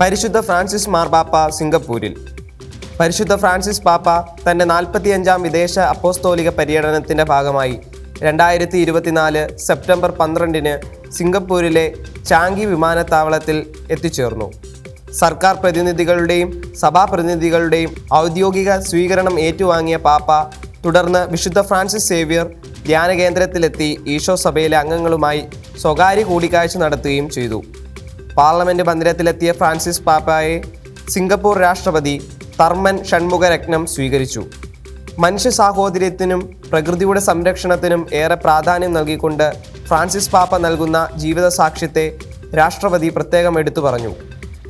പരിശുദ്ധ ഫ്രാൻസിസ് മാർപാപ്പ സിംഗപ്പൂരിൽ. പരിശുദ്ധ ഫ്രാൻസിസ് പാപ്പ തൻ്റെ 45-ാം വിദേശ അപ്പോസ്തോലിക പര്യടനത്തിൻ്റെ ഭാഗമായി 2024 സെപ്റ്റംബർ 12-ന് സിംഗപ്പൂരിലെ ചാംഗി വിമാനത്താവളത്തിൽ എത്തിച്ചേർന്നു. സർക്കാർ പ്രതിനിധികളുടെയും സഭാപ്രതിനിധികളുടെയും ഔദ്യോഗിക സ്വീകരണം ഏറ്റുവാങ്ങിയ പാപ്പ തുടർന്ന് വിശുദ്ധ ഫ്രാൻസിസ് സേവ്യർ ധ്യാന കേന്ദ്രത്തിലെത്തി ഈശോ സഭയിലെ അംഗങ്ങളുമായി സ്വകാര്യ കൂടിക്കാഴ്ച നടത്തുകയും ചെയ്തു. പാർലമെൻറ്റ് മന്ദിരത്തിലെത്തിയ ഫ്രാൻസിസ് പാപ്പയെ സിംഗപ്പൂർ രാഷ്ട്രപതി തർമൻ ഷൺമുഖരത്നം സ്വീകരിച്ചു. മനുഷ്യ സാഹോദര്യത്തിനും പ്രകൃതിയുടെ സംരക്ഷണത്തിനും ഏറെ പ്രാധാന്യം നൽകിക്കൊണ്ട് ഫ്രാൻസിസ് പാപ്പ നൽകുന്ന ജീവിത സാക്ഷ്യത്തെ രാഷ്ട്രപതി പ്രത്യേകം എടുത്തു പറഞ്ഞു.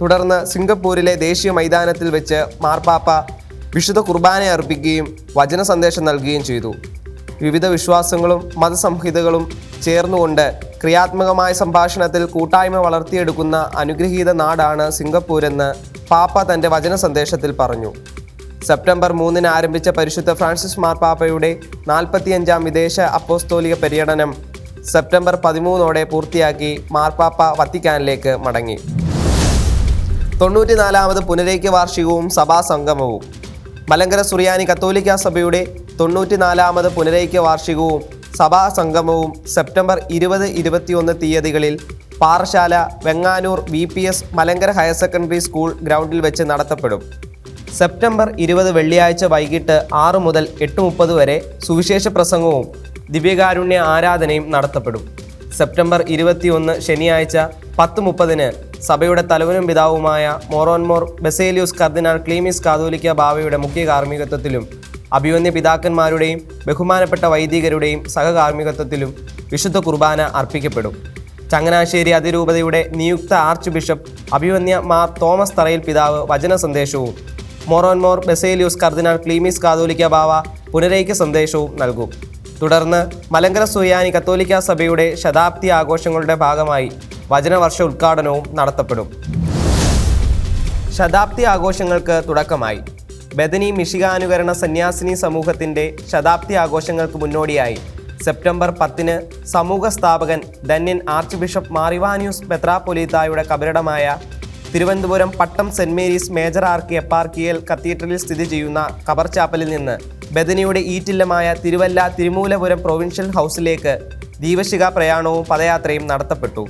തുടർന്ന് സിംഗപ്പൂരിലെ ദേശീയ മൈതാനത്തിൽ വെച്ച് മാർപ്പാപ്പ വിശുദ്ധ കുർബാന അർപ്പിക്കുകയും വചന സന്ദേശം നൽകുകയും ചെയ്തു. വിവിധ വിശ്വാസങ്ങളും മതസംഹിതകളും ചേർന്നുകൊണ്ട് ക്രിയാത്മകമായ സംഭാഷണത്തിൽ കൂട്ടായ്മ വളർത്തിയെടുക്കുന്ന അനുഗ്രഹീത നാടാണ് സിംഗപ്പൂരെന്ന് പാപ്പ തൻ്റെ വചന സന്ദേശത്തിൽ പറഞ്ഞു. സെപ്റ്റംബർ 3-ന് ആരംഭിച്ച പരിശുദ്ധ ഫ്രാൻസിസ് മാർപ്പാപ്പയുടെ 45-ാം വിദേശ അപ്പോസ്തോലിക പര്യടനം സെപ്റ്റംബർ 13-ഓടെ പൂർത്തിയാക്കി മാർപ്പാപ്പ വത്തിക്കാനിലേക്ക് മടങ്ങി. 94-ാമത് പുനരൈക്യ വാർഷികവും സഭാസംഗമവും. മലങ്കര സുറിയാനി കത്തോലിക്ക സഭയുടെ 94-ാമത് പുനരൈക്യ വാർഷികവും സഭാസംഗമവും സെപ്റ്റംബർ 20-21 തീയതികളിൽ Parassala Venganoor VPS Malankara higher secondary school ഗ്രൗണ്ടിൽ വെച്ച് നടത്തപ്പെടും. സെപ്റ്റംബർ 20 വെള്ളിയാഴ്ച വൈകിട്ട് 6 മുതൽ 8:30 വരെ സുവിശേഷ പ്രസംഗവും ദിവ്യകാരുണ്യ ആരാധനയും നടത്തപ്പെടും. സെപ്റ്റംബർ 21 ശനിയാഴ്ച 10:30-ന് സഭയുടെ തലവനും പിതാവുമായ മോറോൻമോർ ബസേലിയൂസ് കർദിനാൾ ക്ലീമിസ് കാതോലിക്ക ബാവയുടെ മുഖ്യ കാർമ്മികത്വത്തിലും അഭിവന്യ പിതാക്കന്മാരുടെയും ബഹുമാനപ്പെട്ട വൈദികരുടെയും സഹകാർമ്മികത്വത്തിലും വിശുദ്ധ കുർബാന അർപ്പിക്കപ്പെടും. ചങ്ങനാശ്ശേരി അതിരൂപതയുടെ നിയുക്ത ആർച്ച് ബിഷപ്പ് അഭിവന്യ മാർ തോമസ് തറയിൽ പിതാവ് വചന സന്ദേശവും മോറോൻമോർ ബസേലിയൂസ് കർദിനാൾ ക്ലീമിസ് കാതോലിക്ക ബാവ പുനരൈക്യ സന്ദേശവും നൽകും. തുടർന്ന് മലങ്കര സുറിയാനി കത്തോലിക്ക സഭയുടെ ശതാബ്ദി ആഘോഷങ്ങളുടെ ഭാഗമായി വചനവർഷ ഉദ്ഘാടനവും നടത്തപ്പെടും. ശതാബ്ദി ആഘോഷങ്ങൾക്ക് തുടക്കമായി. ബെഥനി മിഷിഗാനുകരണ സന്യാസിനി സമൂഹത്തിൻ്റെ ശതാബ്ദി ആഘോഷങ്ങൾക്ക് മുന്നോടിയായി സെപ്റ്റംബർ 10-ന് സമൂഹ സ്ഥാപകൻ ധന്യൻ ആർച്ച് ബിഷപ്പ് മാറിവാനിയൂസ് മെത്രാപ്പൊലീത്തായുടെ കബറിടമായ തിരുവനന്തപുരം പട്ടം സെൻറ് മേരീസ് മേജർ ആർക്കി എപ്പാർക്കിയൽ കത്തീഡ്രലിൽ സ്ഥിതി ചെയ്യുന്ന ഖബർ ചാപ്പലിൽ നിന്ന് ബെഥനിയുടെ ഈറ്റില്ലമായ തിരുവല്ല തിരുമൂലപുരം പ്രൊവിൻഷ്യൽ ഹൗസിലേക്ക് ദീപശിഖ പ്രയാണവും പദയാത്രയും നടത്തപ്പെട്ടു.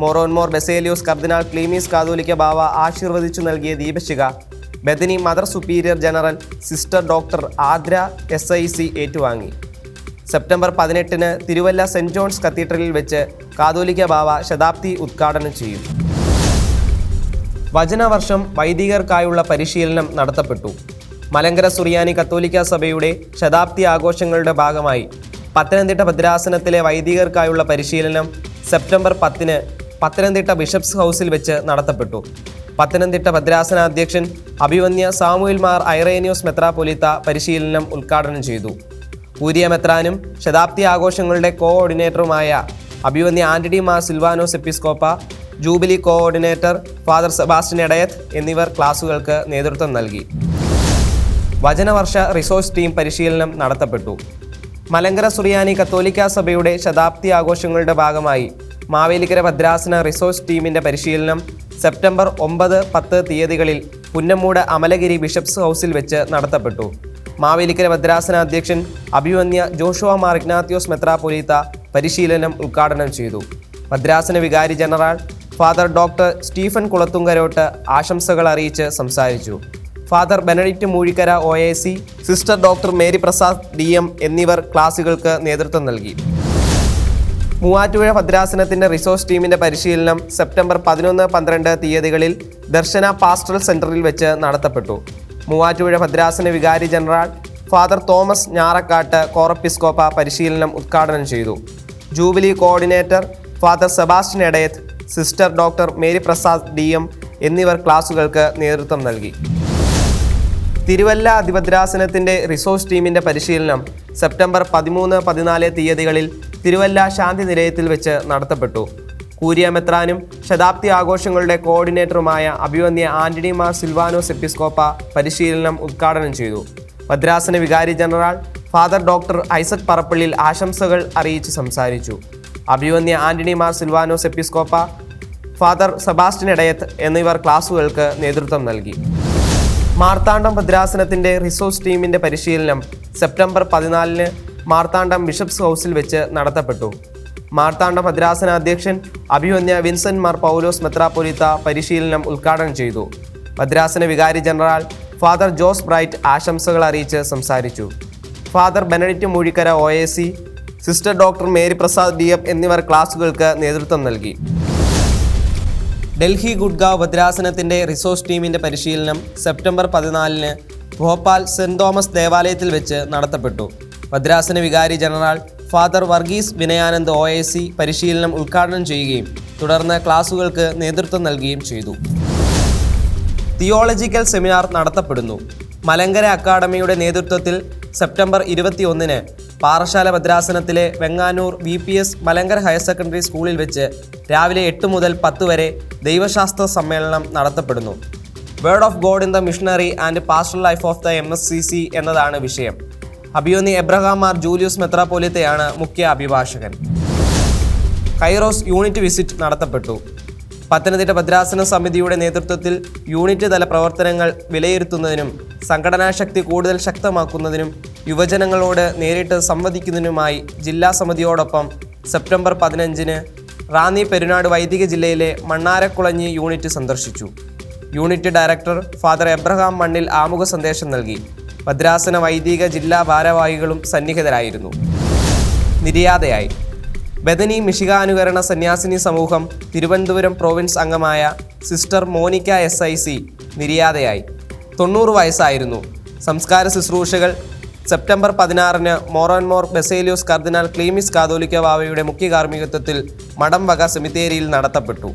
മോറോൻമോർ ബസേലിയൂസ് കർദിനാൾ ക്ലീമീസ് കാതോലിക്ക ബാവ ആശീർവദിച്ചു നൽകിയ ദീപശിഖ Bethany mother superior general sister doctor Adra SIC ഏറ്റുവാങ്ങി. സെപ്റ്റംബർ 18-ന് തിരുവല്ല സെൻറ് ജോൺസ് കത്തീഡ്രലിൽ വെച്ച് കാതോലിക്ക ബാവ ശതാബ്ദി ഉദ്ഘാടനം ചെയ്യും. വചനവർഷം വൈദികർക്കായുള്ള പരിശീലനം നടത്തപ്പെട്ടു. മലങ്കര സുറിയാനി കത്തോലിക്ക സഭയുടെ ശതാബ്ദി ആഘോഷങ്ങളുടെ ഭാഗമായി പത്തനംതിട്ട ഭദ്രാസനത്തിലെ വൈദികർക്കായുള്ള പരിശീലനം സെപ്റ്റംബർ 10-ന് പത്തനംതിട്ട ബിഷപ്സ് ഹൗസിൽ വെച്ച് നടത്തപ്പെട്ടു. പത്തനംതിട്ട ഭദ്രാസന അധ്യക്ഷൻ അഭിവന്യ സാമുവേൽ മാർ ഐറേനിയോസ് മെത്രാപ്പൊലീത്ത പരിശീലനം ഉദ്ഘാടനം ചെയ്തു. കൂരിയ മെത്രാനും ശതാബ്ദി ആഘോഷങ്ങളുടെ കോഓർഡിനേറ്ററുമായ അഭിവന്യ ആന്റണി മാർ സിൽവാനോസ് എപ്പിസ്കോപ്പ, jubilee coordinator father Sebastian Edayath എന്നിവർ ക്ലാസുകൾക്ക് നേതൃത്വം നൽകി. വചനവർഷ റിസോഴ്സ് ടീം പരിശീലനം നടത്തപ്പെട്ടു. മലങ്കര സുറിയാനി കത്തോലിക്ക സഭയുടെ ശതാബ്ദി ആഘോഷങ്ങളുടെ ഭാഗമായി മാവേലിക്കര ഭദ്രാസന റിസോഴ്സ് ടീമിൻ്റെ പരിശീലനം സെപ്റ്റംബർ 9-10 തീയതികളിൽ പുന്നമ്മൂട് അമലഗിരി ബിഷപ്സ് ഹൗസിൽ വെച്ച് നടത്തപ്പെട്ടു. മാവേലിക്കര ഭദ്രാസന അധ്യക്ഷൻ അഭിവന്യ ജോഷുവ മാർ ഇഗ്നാത്യോസ് മെത്രാപ്പൊലീത്ത പരിശീലനം ഉദ്ഘാടനം ചെയ്തു. ഭദ്രാസന വികാരി ജനറൽ ഫാദർ ഡോക്ടർ സ്റ്റീഫൻ കുളത്തുങ്കരോട്ട് ആശംസകൾ അറിയിച്ച് സംസാരിച്ചു. Father Benedict Moozhikkara OAC, sister doctor Mary Prasad DM എന്നിവർ ക്ലാസുകൾക്ക് നേതൃത്വം നൽകി. മൂവാറ്റുപുഴ ഭദ്രാസനത്തിൻ്റെ റിസോഴ്സ് ടീമിൻ്റെ പരിശീലനം സെപ്റ്റംബർ 11-12 തീയതികളിൽ ദർശന പാസ്റ്ററൽ സെൻറ്ററിൽ വെച്ച് നടത്തപ്പെട്ടു. മൂവാറ്റുപുഴ ഭദ്രാസന വികാരി general father Thomas Njarakkattu Corepiscopa പരിശീലനം ഉദ്ഘാടനം ചെയ്തു. Jubilee coordinator father Sebastian Edayath, sister doctor Mary Prasad DM എന്നിവർ ക്ലാസുകൾക്ക് നേതൃത്വം നൽകി. തിരുവല്ല അതിഭദ്രാസനത്തിൻ്റെ റിസോഴ്സ് ടീമിൻ്റെ പരിശീലനം സെപ്റ്റംബർ 13-14 തീയതികളിൽ തിരുവല്ല ശാന്തി നിലയത്തിൽ വെച്ച് നടത്തപ്പെട്ടു. കൂരിയ മെത്രാനും ശതാബ്ദി ആഘോഷങ്ങളുടെ കോർഡിനേറ്ററുമായ അഭിവന്യ ആന്റണി മാർ സിൽവാനോസ് എപ്പിസ്കോപ്പ പരിശീലനം ഉദ്ഘാടനം ചെയ്തു. ഭദ്രാസന വികാരി general father doctor Isaac Parappallil ആശംസകൾ അറിയിച്ച് സംസാരിച്ചു. അഭിവന്യ ആന്റണി മാർ സിൽവാനോസ് എപ്പിസ്കോപ്പ ഫാദർ സെബാസ്റ്റ്യൻ എടയത്ത് എന്നിവർ ക്ലാസുകൾക്ക് നേതൃത്വം നൽകി. മാർത്താണ്ഡം ഭദ്രാസനത്തിൻ്റെ റിസോഴ്സ് ടീമിൻ്റെ പരിശീലനം സെപ്റ്റംബർ 14 മാർത്താണ്ഡം ബിഷപ്സ് ഹൗസിൽ വെച്ച് നടത്തപ്പെട്ടു. മാർത്താണ്ഡം ഭദ്രാസന അധ്യക്ഷൻ അഭിവന്യ വിൻസെന്റ് മാർ പൗലോസ് മെത്രാപ്പൊലീത്ത പരിശീലനം ഉദ്ഘാടനം ചെയ്തു. ഭദ്രാസന വികാരി ജനറൽ ഫാദർ ജോസ് ബ്രൈറ്റ് ആശംസകൾ അറിയിച്ച് സംസാരിച്ചു. Father Benedict Moozhikkara OAC, sister doctor Mary Prasad DF എന്നിവർ ക്ലാസുകൾക്ക് നേതൃത്വം നൽകി. ഡൽഹി ഗുഡ്ഗാവ് ഭദ്രാസനത്തിൻ്റെ റിസോഴ്സ് ടീമിൻ്റെ പരിശീലനം സെപ്റ്റംബർ 14 ഭോപ്പാൽ സെൻറ് തോമസ് ദേവാലയത്തിൽ വെച്ച് നടത്തപ്പെട്ടു. ഭദ്രാസന വികാരി ജനറൽ ഫാദർ വർഗീസ് വിനയാനന്ദ് OAC പരിശീലനം ഉദ്ഘാടനം ചെയ്യുകയും തുടർന്ന് ക്ലാസുകൾക്ക് നേതൃത്വം നൽകുകയും ചെയ്തു. തിയോളജിക്കൽ സെമിനാർ നടത്തപ്പെടുന്നു. മലങ്കര അക്കാദമിയുടെ നേതൃത്വത്തിൽ സെപ്റ്റംബർ 21 പാറശാല ഭദ്രാസനത്തിലെ Venganoor VPS Malankara higher secondary സ്കൂളിൽ വെച്ച് രാവിലെ 8 മുതൽ 10 വരെ ദൈവശാസ്ത്ര സമ്മേളനം നടത്തപ്പെടുന്നു. Word of God in the missionary and pastoral life of the MSCC എന്നതാണ് വിഷയം. അഭിവന്യ എബ്രഹാം മാർ ജൂലിയൂസ് മെത്രാപ്പൊലീത്തയാണ് മുഖ്യ അഭിഭാഷകൻ. കൈറോസ് യൂണിറ്റ് വിസിറ്റ് നടത്തപ്പെട്ടു. പത്തനംതിട്ട ഭദ്രാസന സമിതിയുടെ നേതൃത്വത്തിൽ യൂണിറ്റ് തല പ്രവർത്തനങ്ങൾ വിലയിരുത്തുന്നതിനും സംഘടനാ ശക്തി കൂടുതൽ ശക്തമാക്കുന്നതിനും യുവജനങ്ങളോട് നേരിട്ട് സംവദിക്കുന്നതിനുമായി ജില്ലാ സമിതിയോടൊപ്പം സെപ്റ്റംബർ 15 റാന്നി പെരുനാട് വൈദിക ജില്ലയിലെ മണ്ണാരക്കുളഞ്ഞി യൂണിറ്റ് സന്ദർശിച്ചു. യൂണിറ്റ് ഡയറക്ടർ ഫാദർ എബ്രഹാം മണ്ണിൽ ആമുഖ സന്ദേശം നൽകി. ഭദ്രാസന വൈദിക ജില്ലാ ഭാരവാഹികളും സന്നിഹിതരായിരുന്നു. നിര്യാതയായി. ബദനി മിഷികാനുകരണ സന്യാസിനി സമൂഹം തിരുവനന്തപുരം പ്രോവിൻസ് അംഗമായ സിസ്റ്റർ മോനിക്ക SIC നിര്യാതയായി. 90 വയസ്സായിരുന്നു. സംസ്കാര ശുശ്രൂഷകൾ സെപ്റ്റംബർ 16 മോറോൻമോർ ബസേലിയോസ് കർദിനാൾ ക്ലീമിസ് കാതോലിക്ക ബാവയുടെ മുഖ്യ കാർമ്മികത്വത്തിൽ മഠം വക സെമിത്തേരിയിൽ നടത്തപ്പെട്ടു.